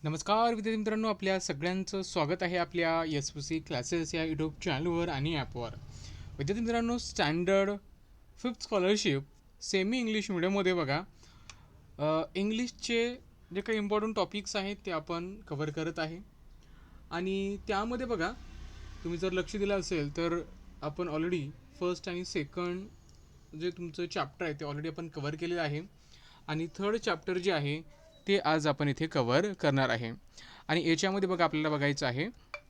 नमस्कार विद्यार्थी मित्रांनो, आपल्या सगळ्यांचं स्वागत आहे आपल्या एस पी सी क्लासेस या यूट्यूब चॅनलवर आणि ॲपवर. विद्यार्थी मित्रांनो, standard fifth scholarship semi English मीडियममध्ये बघा, इंग्लिशचे जे काही इम्पॉर्टंट टॉपिक्स आहेत ते आपण कव्हर करत आहे. आणि त्यामध्ये बघा, तुम्ही जर लक्ष दिलं असेल तर आपण ऑलरेडी फर्स्ट आणि सेकंड जे तुमचं चॅप्टर आहे ते ऑलरेडी आपण कव्हर केलेलं आहे. आणि थर्ड चॅप्टर जे आहे ते आज आपण इथे कव्हर करणार आहे. आणि याच्यामध्ये बघा आपल्याला बघायचं आहे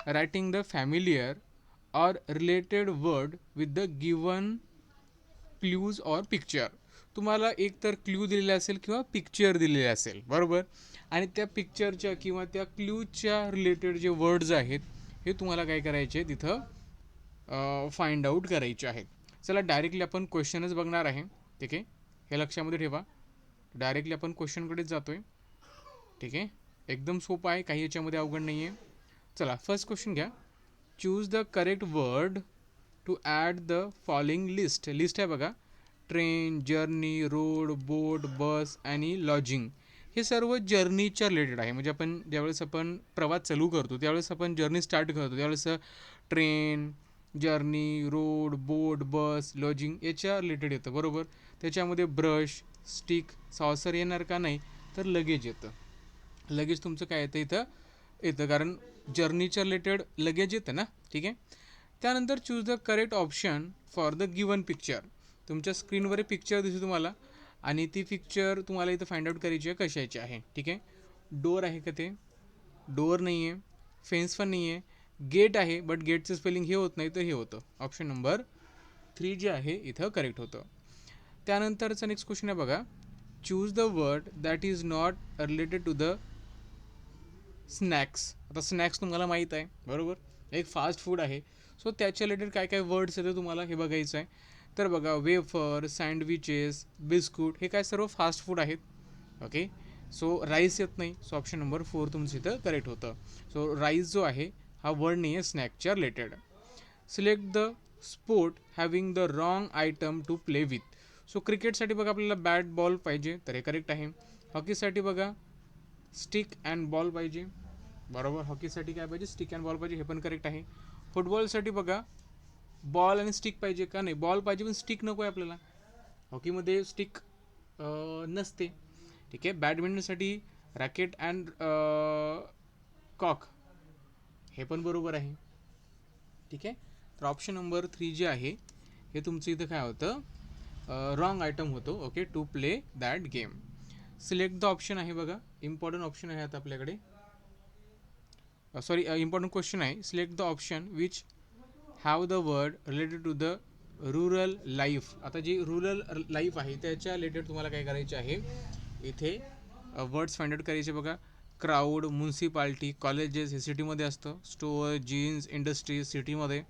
writing the familiar or related word with the given clues or picture. तुम्हाला एक तर क्ल्यू दिलेला असेल किंवा पिक्चर दिलेले असेल, बरोबर. आणि त्या पिक्चरच्या किंवा त्या क्ल्यूजच्या रिलेटेड जे वर्ड्स आहेत हे तुम्हाला काय करायचे तिथं फाइंड आउट करायचे आहेत. चला डायरेक्टली आपण क्वेश्चनच बघणार आहे. ठीक आहे, हे लक्षामध्ये ठेवा. डायरेक्टली आपण क्वेश्चनकडेच जातोय. ठीक आहे, एकदम सोपं आहे, काही याच्यामध्ये अवघड नाही आहे. चला फर्स्ट क्वेश्चन घ्या. Choose the correct word to add the following list. List आहे बघा, train, journey, road, boat, bus आणि लॉजिंग. हे सर्व जर्नीच्या रिलेटेड आहे. म्हणजे आपण ज्यावेळेस आपण प्रवास चालू करतो त्यावेळेस आपण जर्नी स्टार्ट करतो त्यावेळेस ट्रेन, जर्नी, रोड, बोट, बस, लॉजिंग याच्या रिलेटेड येतं, बरोबर. त्याच्यामध्ये ब्रश, स्टिक, सॉसर येणार का? नाही, तर लगेज येतं. लगेज तुमचं काय येतं इथं येतं, कारण जर्नीच्या रिलेटेड लगेज येतं ना. ठीक आहे, त्यानंतर choose the correct option for the given picture. तुमच्या स्क्रीनवर एक पिक्चर दिसते तुम्हाला आणि ती पिक्चर तुम्हाला इथं फाइंड आउट करायची आहे कशाची आहे. ठीक आहे, डोअर आहे का? ते डोअर नाही आहे, फेन्स पण नाही आहे, गेट आहे बट गेटचं स्पेलिंग हे होत नाही तर हे होतं. ऑप्शन नंबर 3 जे आहे इथं करेक्ट होतं. त्यानंतरचा नेक्स्ट क्वेश्चन आहे बघा. Choose the word that is not related to the snacks. आता स्नॅक्स तुम्हाला माहीत आहे, बरोबर, एक फास्ट फूड आहे. सो त्याच्या रिलेटेड काय काय वर्ड्स येते तुम्हाला हे बघायचं आहे. तर बघा, वेफर, सँडविचेस, बिस्कुट हे काय सर्व फास्ट फूड आहेत. ओके, सो राईस येत नाही. सो ऑप्शन नंबर 4 तुमचं इथं करेक्ट होतं. सो राईस जो आहे हा वर्ड नाही आहे स्नॅकच्या related. Select the sport having the wrong item to play with. So क्रिकेटसाठी बघा आपल्याला बॅट बॉल पाहिजे तर हे करेक्ट आहे. हॉकीसाठी बघा स्टिक अँड बॉल पाहिजे, बरोबर. हॉकीसाठी काय पाहिजे? स्टिक अँड बॉल पाहिजे, हे पण करेक्ट आहे. फुटबॉलसाठी बघा बॉल आणि स्टिक पाहिजे का? नाही, बॉल पाहिजे पण स्टिक नको आहे आपल्याला, हॉकीमध्ये स्टिक नसते. ठीक आहे, बॅडमिंटनसाठी रॅकेट अँड कॉक, हे पण बरोबर आहे. ठीक आहे, तर ऑप्शन नंबर 3 जे आहे हे तुमचं इथं काय होतं, रॉंग आयटम होतो. Okay, to play that game. Select the option आहे बघा, इम्पॉर्टंट ऑप्शन आहे आता आपल्याकडे. सॉरी, इम्पॉर्टंट क्वेश्चन आहे. Select the option which have the word related to the rural life. आता जी रुरल लाईफ आहे त्याच्या रिलेटेड तुम्हाला काय करायचे आहे इथे वर्ड्स फाइंड आउट करायचे बघा. क्राऊड, म्युन्सिपाल्टी, कॉलेजेस हे सिटीमध्ये असतं. स्टोअर, जीन्स, इंडस्ट्रीज सिटीमध्ये.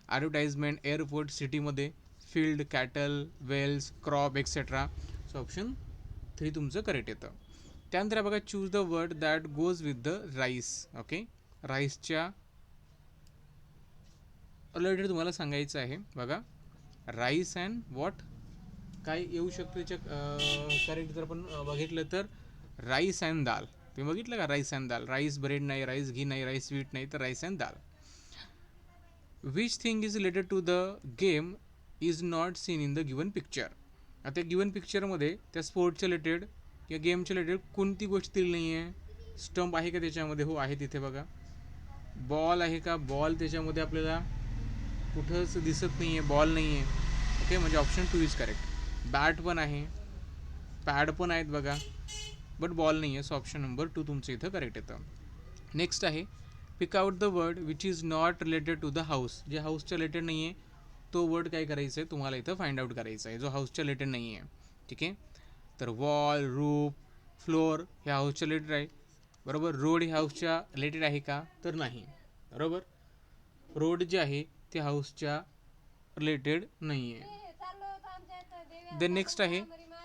ॲडव्हर्टाइजमेंट, एअरपोर्ट सिटीमध्ये. Field, cattle, wells, crop etcetera. So option 3 तुमचं करेक्ट येतं. त्यानंतर बघा, choose the word that goes with the rice. Okay, राईसच्या रिलेटेड तुम्हाला सांगायचं आहे बघा. राईस अँड वॉट काय येऊ शकतं त्याच्या करेक्ट जर आपण बघितलं तर राईस अँड दाल. तुम्ही बघितलं का? Rice and dal, rice bread नाही, राईस घी नाही, राईस स्वीट नाही, तर rice and dal. Which thing is related to the game is not seen in the given picture. आता गिवन पिक्चरमध्ये त्या स्पोर्टच्या रिलेटेड या गेमच्या रिलेटेड कोणती गोष्ट दिली नाही आहे? स्टंप आहे का त्याच्यामध्ये? हो आहे तिथे बघा. बॉल आहे का? बॉल त्याच्यामध्ये आपल्याला कुठंच दिसत नाही आहे, बॉल नाही आहे. ओके, म्हणजे ऑप्शन 2 इज करेक्ट. बॅट पण आहे, पॅड पण आहेत बघा, बट बॉल नाही आहे. सो ऑप्शन नंबर 2 तुमचं इथं करेक्ट येतं. नेक्स्ट आहे, pick out the word which is not related to the house. जे हाऊसच्या रिलेटेड नाही आहे तो वर्ड काय करायचं आहे तुम्हाला इथं फाइंड आउट करायचा आहे, जो हाऊसच्या रिलेटेड नाही आहे. ठीक आहे, तर वॉल, रूफ, फ्लोअर हे हाऊसच्या रिलेटेड आहे, बरोबर. रोड हे हाऊसच्या रिलेटेड आहे का? तर नाही, बरोबर. रोड जे आहे ते हाऊसच्या रिलेटेड नाही आहे. देन नेक्स्ट आहे,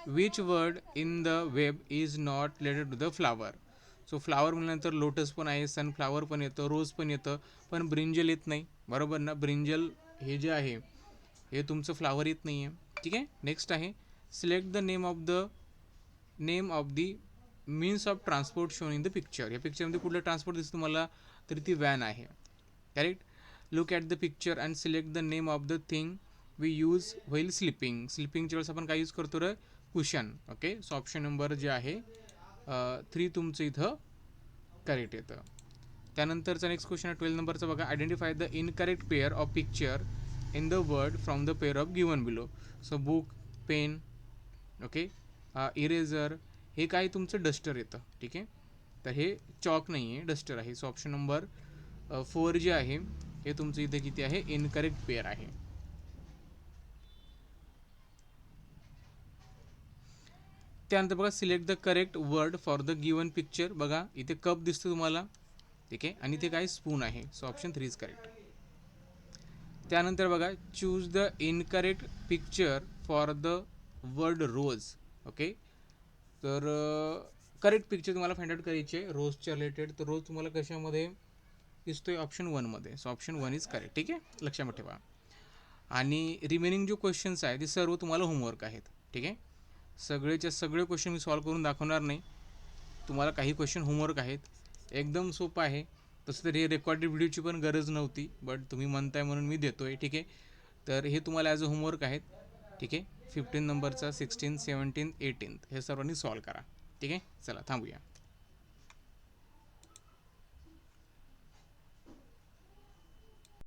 which word in the web is not related to the flower. So flower म्हटल्यानंतर लोटस पण आहे, सनफ्लावर पण येतं, रोज पण येतं, पण ब्रिंजल येत नाही, बरोबर ना. ब्रिंजल हे जे आहे हे तुमचं फ्लावर येत नाही आहे. ठीक आहे, नेक्स्ट आहे, select the name of the means of transport shown in the picture. या पिक्चरमध्ये कुठलं ट्रान्सपोर्ट दिसतं तुम्हाला, तर ती व्हॅन आहे. Correct. Look at the picture and select the name of the thing we use while sleeping. स्लिपिंगच्या वेळेस आपण काय यूज करतो रे, cushion. Okay, so option number जे आहे 3 तुमचं इथं करेक्ट येतं. त्यानंतरचा नेक्स्ट क्वेश्चन आहे 12 नंबरचा बघा. Identify the incorrect pair of picture in the word from the pair of given below. So book, pen, okay, eraser, हे काय तुमचं डस्टर येतं. ठीक आहे, तर हे चॉक नाही आहे, डस्टर आहे. सो ऑप्शन नंबर 4 जे आहे हे तुमचं इथे किती आहे, इनकरेक्ट पेअर आहे. त्यानंतर बघा, select the correct word for the given picture. बघा इथे कप दिसतो तुम्हाला, ठीक आहे, आणि इथे काय स्पून आहे. So option 3 is correct. त्यानंतर बघा, choose the incorrect picture for the word rose. Okay, तर करेक्ट पिक्चर तुम्हाला फाइंड आउट करायची आहे रोजच्या रिलेटेड. तर रोज तुम्हाला कशामध्ये दिसतोय, ऑप्शन 1मध्ये. So option 1 is correct. ठीक आहे, लक्षात ठेवा. आणि रिमेनिंग जो क्वेश्चन्स आहे ते सर्व तुम्हाला होमवर्क आहेत. ठीक आहे, सगळेच्या सगळे क्वेश्चन मी सॉल्व करून दाखवणार नाही, तुम्हाला काही क्वेश्चन होमवर्क आहेत. एकदम सोपं आहे. तसं तर हे रेकॉर्डेड व्हिडिओची पण गरज नव्हती, बट तुम्ही म्हणताय म्हणून मी देतो आहे. ठीक आहे, तर हे तुम्हाला ॲज अ होमवर्क आहेत. ठीक आहे, 15 नंबरचा 16, 17, 18 हे सर्वांनी सॉल्व करा. ठीक आहे, चला थांबूया.